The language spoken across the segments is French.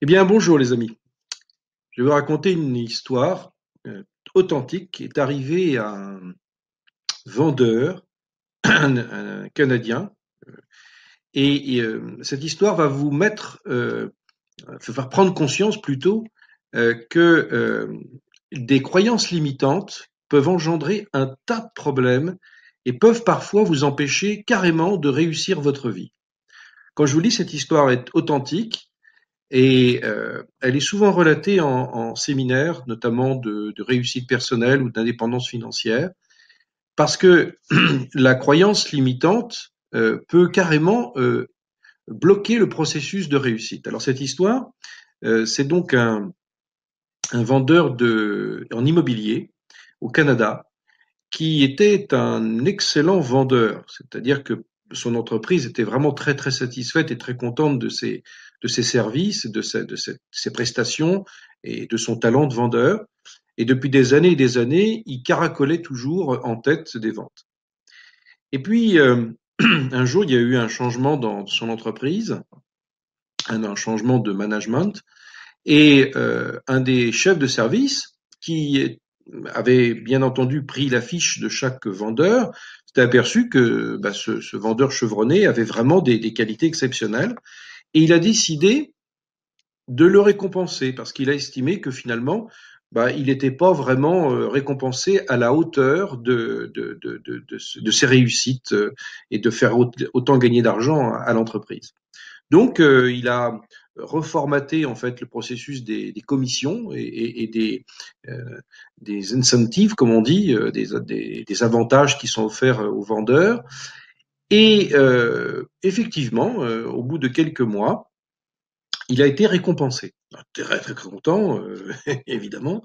Eh bien, bonjour les amis. Je vais vous raconter une histoire euh, authentique qui est arrivée à un vendeur, un Canadien. Cette histoire va vous faire prendre conscience plutôt que des croyances limitantes peuvent engendrer un tas de problèmes et peuvent parfois vous empêcher carrément de réussir votre vie. Quand je vous lis cette histoire est authentique, et elle est souvent relatée en séminaire, notamment de réussite personnelle ou d'indépendance financière, parce que la croyance limitante peut carrément bloquer le processus de réussite. Alors cette histoire, c'est donc un vendeur en immobilier au Canada qui était un excellent vendeur, c'est-à-dire que son entreprise était vraiment très très satisfaite et très contente de ses services, ses prestations et de son talent de vendeur. Et depuis des années et des années, il caracolait toujours en tête des ventes. Et puis, un jour, il y a eu un changement dans son entreprise, un changement de management, et un des chefs de service qui avait bien entendu pris la fiche de chaque vendeur, s'était aperçu que ce vendeur chevronné avait vraiment des qualités exceptionnelles et il a décidé de le récompenser parce qu'il a estimé que finalement, il n'était pas vraiment récompensé à la hauteur de ses réussites et de faire autant gagner d'argent à l'entreprise. Donc, il a reformaté en fait le processus des commissions et des incentives, comme on dit, des avantages qui sont offerts aux vendeurs. Et effectivement, au bout de quelques mois, il a été récompensé. Très très content, évidemment.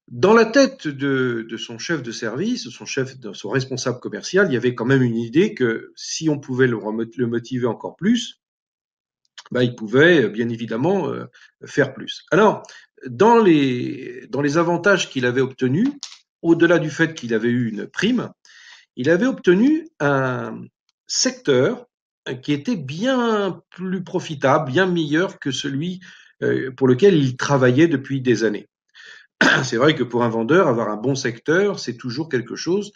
Dans la tête de son chef de service, de son responsable commercial, il y avait quand même une idée que si on pouvait le motiver encore plus, il pouvait bien évidemment faire plus. Alors, dans les avantages qu'il avait obtenus, au-delà du fait qu'il avait eu une prime, il avait obtenu un secteur qui était bien plus profitable, bien meilleur que celui pour lequel il travaillait depuis des années. C'est vrai que pour un vendeur, avoir un bon secteur, c'est toujours quelque chose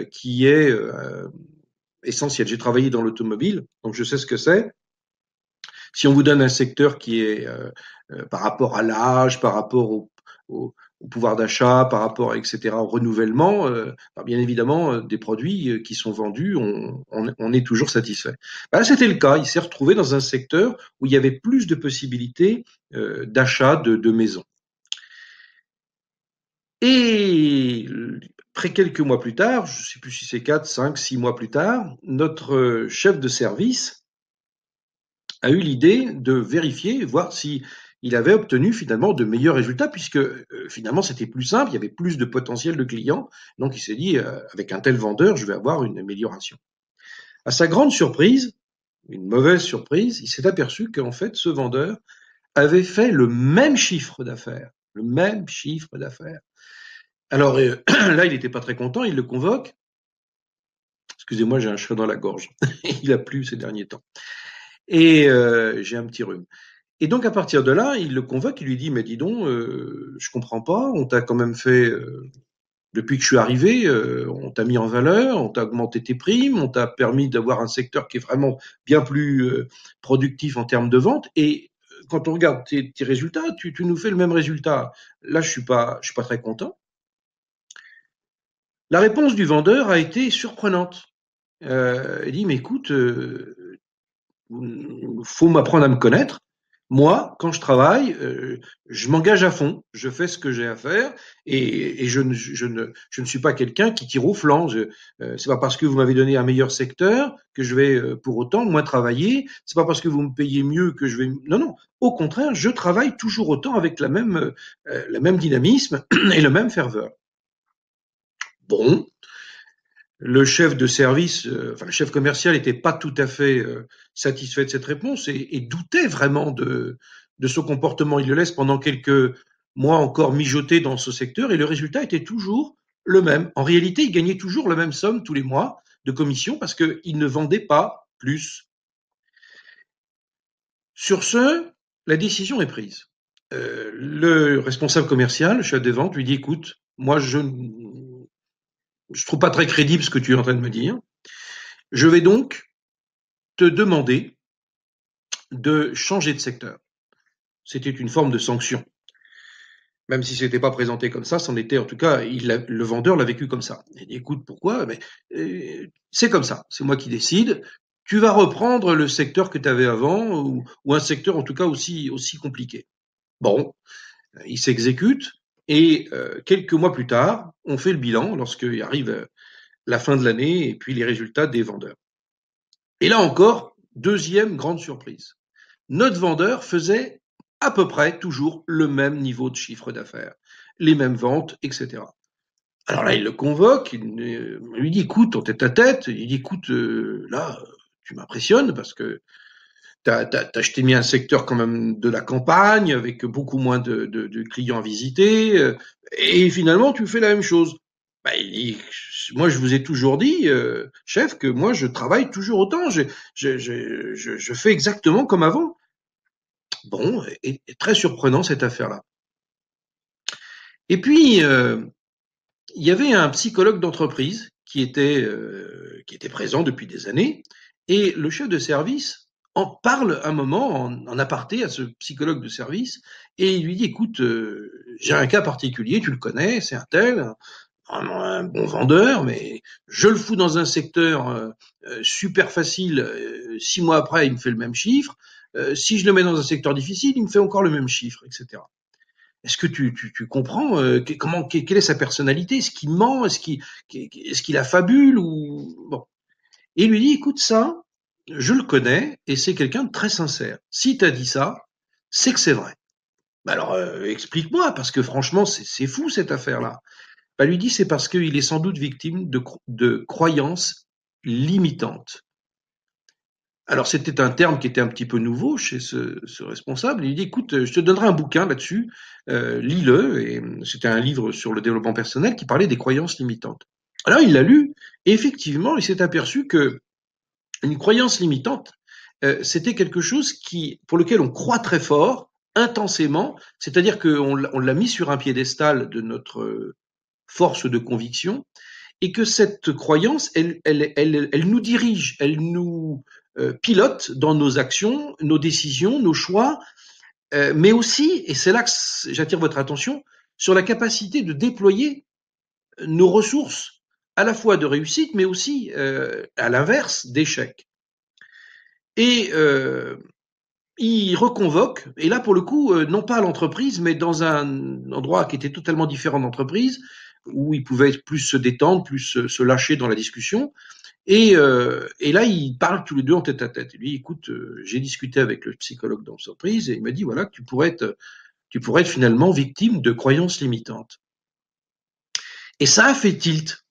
qui est essentiel. J'ai travaillé dans l'automobile, donc je sais ce que c'est. Si on vous donne un secteur qui est par rapport à l'âge, par rapport au pouvoir d'achat, par rapport, etc., au renouvellement, bien évidemment, des produits qui sont vendus, on est toujours satisfait. Là, c'était le cas. Il s'est retrouvé dans un secteur où il y avait plus de possibilités d'achat de maisons. Et après quelques mois plus tard, je ne sais plus si c'est 4, 5, 6 mois plus tard, notre chef de service a eu l'idée de vérifier, voir si il avait obtenu finalement de meilleurs résultats, puisque finalement c'était plus simple, il y avait plus de potentiel de clients. Donc il s'est dit, avec un tel vendeur, je vais avoir une amélioration. À sa grande surprise, une mauvaise surprise, il s'est aperçu qu'en fait ce vendeur avait fait le même chiffre d'affaires. Le même chiffre d'affaires. Alors là, il n'était pas très content, il le convoque. Excusez-moi, j'ai un chat dans la gorge. Il a plu ces derniers temps. Et j'ai un petit rhume. Et donc à partir de là, il le convoque, il lui dit, mais dis donc, je comprends pas, on t'a quand même fait, depuis que je suis arrivé, on t'a mis en valeur, on t'a augmenté tes primes, on t'a permis d'avoir un secteur qui est vraiment bien plus productif en termes de vente, et quand on regarde tes résultats, tu nous fais le même résultat. Là, je suis pas très content. La réponse du vendeur a été surprenante. Il dit, mais écoute, faut m'apprendre à me connaître. Moi, quand je travaille, je m'engage à fond, je fais ce que j'ai à faire et je ne suis pas quelqu'un qui tire au flanc. C'est pas parce que vous m'avez donné un meilleur secteur que je vais pour autant moins travailler. C'est pas parce que vous me payez mieux que je vais. Non, non. Au contraire, je travaille toujours autant avec le même dynamisme et le même ferveur. Bon, le chef de service, enfin le chef commercial n'était pas tout à fait satisfait de cette réponse et doutait vraiment de son comportement. Il le laisse pendant quelques mois encore mijoter dans ce secteur et le résultat était toujours le même. En réalité, il gagnait toujours la même somme tous les mois de commission parce qu'il ne vendait pas plus. Sur ce, La décision est prise. Le responsable commercial, le chef des ventes, lui dit, écoute, moi je trouve pas très crédible ce que tu es en train de me dire. Je vais donc te demander de changer de secteur. C'était une forme de sanction. Même si ce n'était pas présenté comme ça, c'en était en tout cas, le vendeur l'a vécu comme ça. Il dit, écoute, pourquoi? Mais, c'est comme ça, c'est moi qui décide. Tu vas reprendre le secteur que tu avais avant, ou un secteur en tout cas aussi compliqué. Bon, il s'exécute, et quelques mois plus tard, on fait le bilan lorsqu'il arrive la fin de l'année et puis les résultats des vendeurs. Et là encore, deuxième grande surprise. Notre vendeur faisait à peu près toujours le même niveau de chiffre d'affaires, les mêmes ventes, etc. Alors là, il le convoque, il lui dit, écoute, en tête à tête, il dit, écoute, là, tu m'impressionnes parce que je t'ai mis un secteur quand même de la campagne avec beaucoup moins de clients à visiter, et finalement, tu fais la même chose. Bah, il dit, moi, je vous ai toujours dit, chef, que moi, je travaille toujours autant, je fais exactement comme avant. Bon, et très surprenant cette affaire-là. Et puis, il y avait un psychologue d'entreprise qui était présent depuis des années, et le chef de service en parle un moment en aparté à ce psychologue de service, et il lui dit, écoute, j'ai un cas particulier, tu le connais, c'est un tel, vraiment un bon vendeur, mais je le fous dans un secteur super facile, 6 mois après, il me fait le même chiffre, si je le mets dans un secteur difficile, il me fait encore le même chiffre, etc. Est-ce que tu comprends quelle est sa personnalité? Est-ce qu'il ment? Est-ce qu'il affabule ou bon? Et il lui dit, écoute ça, je le connais et c'est quelqu'un de très sincère. Si t'as dit ça, c'est que c'est vrai. Bah alors explique-moi parce que franchement c'est fou cette affaire-là. Bah lui dit c'est parce qu'il est sans doute victime de croyances limitantes. Alors c'était un terme qui était un petit peu nouveau chez ce responsable. Il dit, écoute, je te donnerai un bouquin là-dessus, lis-le. Et c'était un livre sur le développement personnel qui parlait des croyances limitantes. Alors il l'a lu, et effectivement, il s'est aperçu que une croyance limitante, c'était quelque chose pour lequel on croit très fort, intensément, c'est-à-dire qu'on l'a mis sur un piédestal de notre force de conviction, et que cette croyance, elle nous dirige, elle nous pilote dans nos actions, nos décisions, nos choix, mais aussi, et c'est là que j'attire votre attention, sur la capacité de déployer nos ressources, à la fois de réussite, mais aussi, à l'inverse, d'échec. Et il reconvoque, et là pour le coup, non pas à l'entreprise, mais dans un endroit qui était totalement différent d'entreprise, où il pouvait plus se détendre, plus se lâcher dans la discussion. Et là, ils parlent tous les deux en tête à tête. Et lui, écoute, j'ai discuté avec le psychologue d'entreprise et il m'a dit, voilà, que tu pourrais être finalement victime de croyances limitantes. Et ça a fait tilt,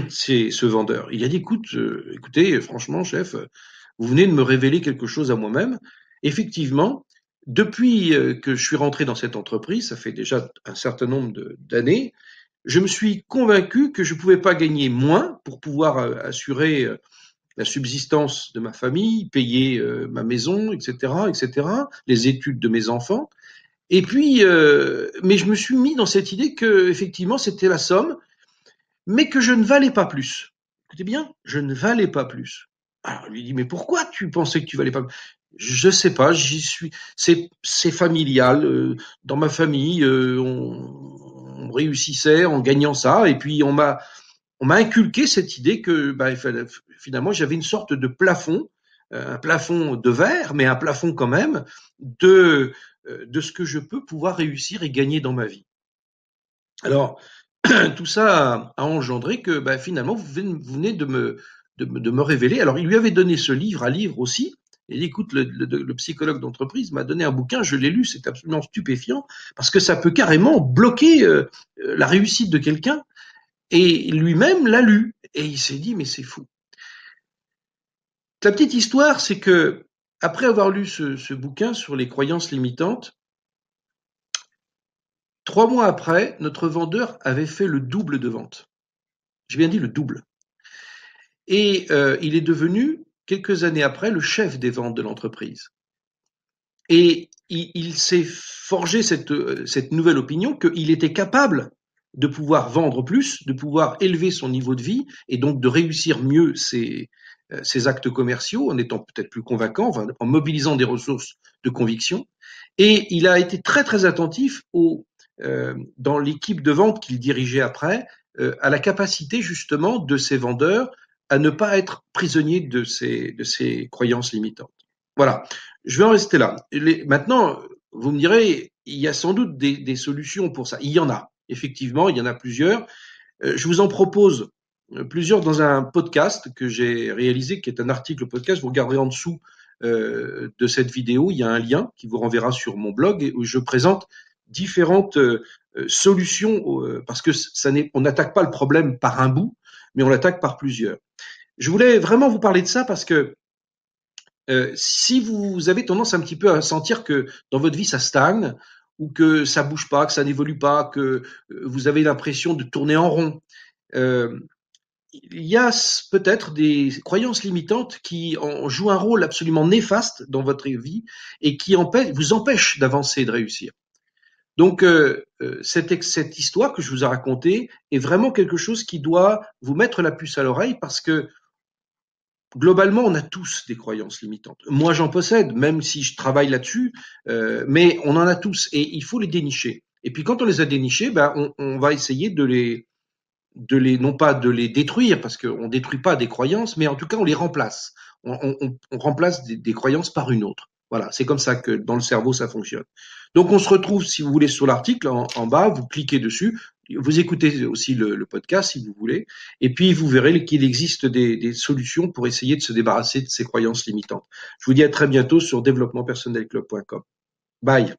c'est ce vendeur. Il a dit, écoute, écoutez, franchement, chef, vous venez de me révéler quelque chose à moi-même. Effectivement, depuis que je suis rentré dans cette entreprise, ça fait déjà un certain nombre d'années, je me suis convaincu que je ne pouvais pas gagner moins pour pouvoir assurer la subsistance de ma famille, payer ma maison, etc., etc., les études de mes enfants. Et puis, mais je me suis mis dans cette idée que effectivement c'était la somme, mais que je ne valais pas plus. Écoutez bien, je ne valais pas plus. Alors, il lui dit, mais pourquoi tu pensais que tu valais pas plus? Je sais pas, j'y suis. C'est familial. Dans ma famille, on réussissait en gagnant ça, et puis on m'a inculqué cette idée que bah, finalement j'avais une sorte de plafond, un plafond de verre, mais un plafond quand même de ce que je peux pouvoir réussir et gagner dans ma vie. Alors, tout ça a engendré que bah, finalement, vous venez de me révéler. Alors, il lui avait donné ce livre à lire aussi. Et écoute, le psychologue d'entreprise m'a donné un bouquin, je l'ai lu, c'est absolument stupéfiant, parce que ça peut carrément bloquer la réussite de quelqu'un. Et lui-même l'a lu. Et il s'est dit, mais c'est fou. La petite histoire, c'est que, après avoir lu ce bouquin sur les croyances limitantes, 3 mois après, notre vendeur avait fait le double de vente. J'ai bien dit le double. Et il est devenu, quelques années après, le chef des ventes de l'entreprise. Et il s'est forgé cette nouvelle opinion qu'il était capable de pouvoir vendre plus, de pouvoir élever son niveau de vie et donc de réussir mieux ses actes commerciaux en étant peut-être plus convaincant, enfin, en mobilisant des ressources de conviction. Et il a été très très attentif dans l'équipe de vente qu'il dirigeait après, à la capacité justement de ces vendeurs à ne pas être prisonniers de ces croyances limitantes. Voilà, je vais en rester là. Maintenant, vous me direz, il y a sans doute des solutions pour ça. Il y en a, effectivement, il y en a plusieurs. Je vous en propose plusieurs dans un podcast que j'ai réalisé, qui est un article podcast. Vous regarderez en dessous de cette vidéo, il y a un lien qui vous renverra sur mon blog où je présente différentes solutions parce que on n'attaque pas le problème par un bout, mais on l'attaque par plusieurs. Je voulais vraiment vous parler de ça parce que si vous avez tendance un petit peu à sentir que dans votre vie ça stagne ou que ça bouge pas, que ça n'évolue pas, que vous avez l'impression de tourner en rond, euh, il y a peut-être des croyances limitantes qui jouent un rôle absolument néfaste dans votre vie et qui vous empêchent d'avancer et de réussir. Donc cette histoire que je vous ai racontée est vraiment quelque chose qui doit vous mettre la puce à l'oreille parce que globalement, on a tous des croyances limitantes. Moi, j'en possède, même si je travaille là-dessus, mais on en a tous et il faut les dénicher. Et puis quand on les a dénichés, ben, on va essayer non pas de les détruire, parce qu'on ne détruit pas des croyances, mais en tout cas, on les remplace. On remplace des croyances par une autre. Voilà, c'est comme ça que dans le cerveau, ça fonctionne. Donc, on se retrouve, si vous voulez, sur l'article en bas, vous cliquez dessus, vous écoutez aussi le podcast, si vous voulez, et puis vous verrez qu'il existe des solutions pour essayer de se débarrasser de ces croyances limitantes. Je vous dis à très bientôt sur développementpersonnelclub.com. Bye.